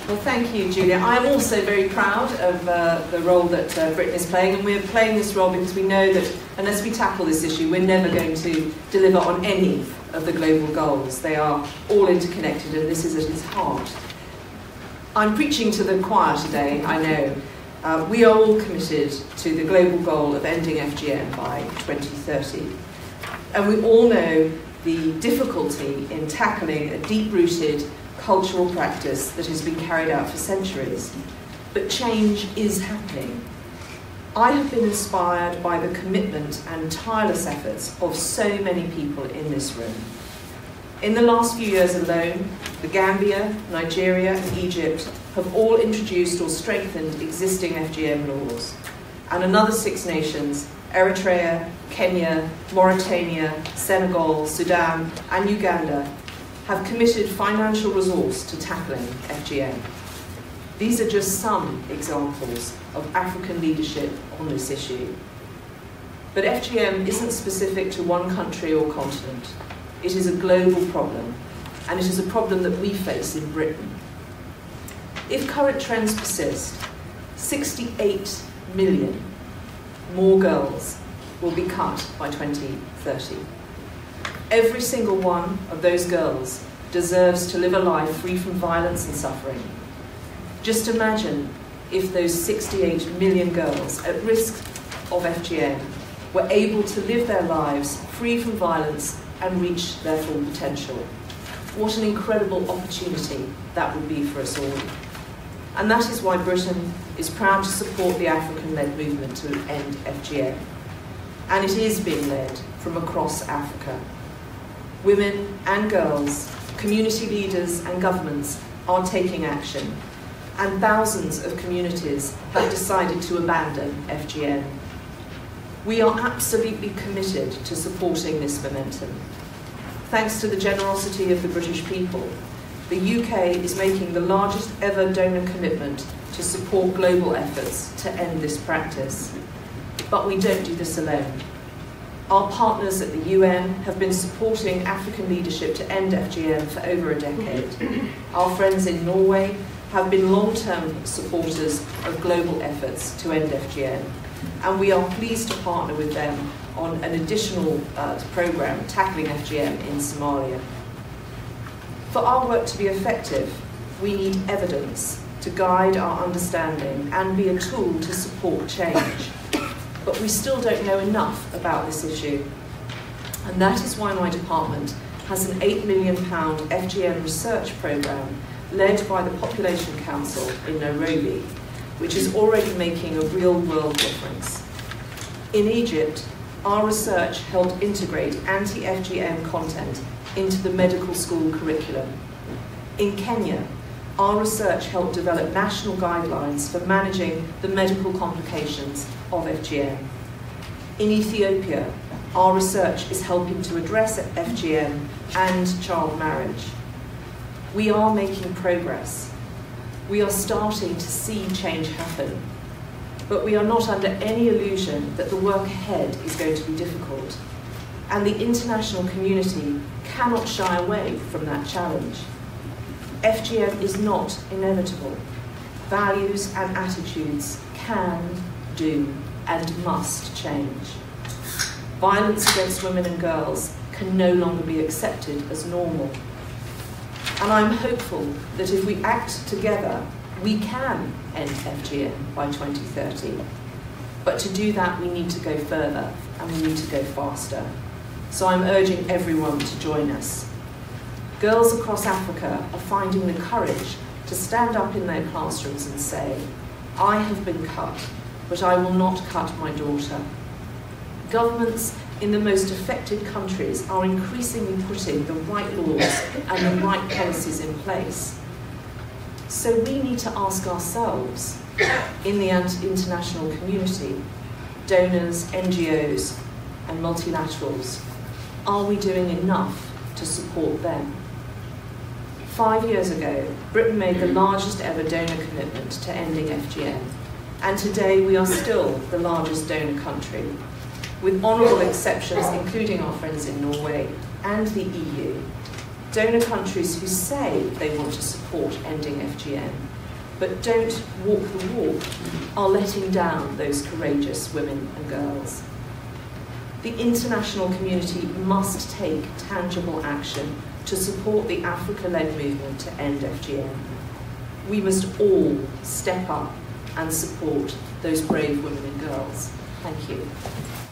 Well, thank you, Julia. I am also very proud of the role that Britain is playing, and we're playing this role because we know that unless we tackle this issue, we're never going to deliver on any of the global goals. They are all interconnected, and this is at its heart. I'm preaching to the choir today, I know. We are all committed to the global goal of ending FGM by 2030. And we all know the difficulty in tackling a deep-rooted cultural practice that has been carried out for centuries. But change is happening. I have been inspired by the commitment and tireless efforts of so many people in this room. In the last few years alone, the Gambia, Nigeria and Egypt have all introduced or strengthened existing FGM laws. And another 6 nations, Eritrea, Kenya, Mauritania, Senegal, Sudan and Uganda, have committed financial resource to tackling FGM. These are just some examples of African leadership on this issue. But FGM isn't specific to one country or continent. It is a global problem, and it is a problem that we face in Britain. If current trends persist, 68 million more girls will be cut by 2030. Every single one of those girls deserves to live a life free from violence and suffering. Just imagine if those 68 million girls at risk of FGM were able to live their lives free from violence and reach their full potential. What an incredible opportunity that would be for us all. And that is why Britain is proud to support the African-led movement to end FGM. And it is being led from across Africa. Women and girls, community leaders and governments are taking action, and thousands of communities have decided to abandon FGM. We are absolutely committed to supporting this momentum. Thanks to the generosity of the British people, the UK is making the largest ever donor commitment to support global efforts to end this practice. But we don't do this alone. Our partners at the UN have been supporting African leadership to end FGM for over a decade. Our friends in Norway have been long-term supporters of global efforts to end FGM, and we are pleased to partner with them on an additional programme tackling FGM in Somalia. For our work to be effective, we need evidence to guide our understanding and be a tool to support change. But we still don't know enough about this issue. And that is why my department has an £8 million FGM research programme led by the Population Council in Nairobi, which is already making a real-world difference. In Egypt, our research helped integrate anti-FGM content into the medical school curriculum. In Kenya, our research helped develop national guidelines for managing the medical complications of FGM. In Ethiopia, our research is helping to address FGM and child marriage. We are making progress. We are starting to see change happen. But we are not under any illusion that the work ahead is going to be difficult. And the international community cannot shy away from that challenge. FGM is not inevitable. Values and attitudes can, do, and must change. Violence against women and girls can no longer be accepted as normal. And I'm hopeful that if we act together, we can end FGM by 2030. But to do that, we need to go further and we need to go faster. So I'm urging everyone to join us. Girls across Africa are finding the courage to stand up in their classrooms and say, I have been cut, but I will not cut my daughter. Governments in the most affected countries are increasingly putting the right laws and the right policies in place. So we need to ask ourselves, in the international community, donors, NGOs, and multilaterals, are we doing enough to support them? 5 years ago, Britain made the largest ever donor commitment to ending FGM, and today we are still the largest donor country, with honourable exceptions including our friends in Norway and the EU, donor countries who say they want to support ending FGM but don't walk the walk are letting down those courageous women and girls. The international community must take tangible action to support the Africa-led movement to end FGM. We must all step up and support those brave women and girls. Thank you.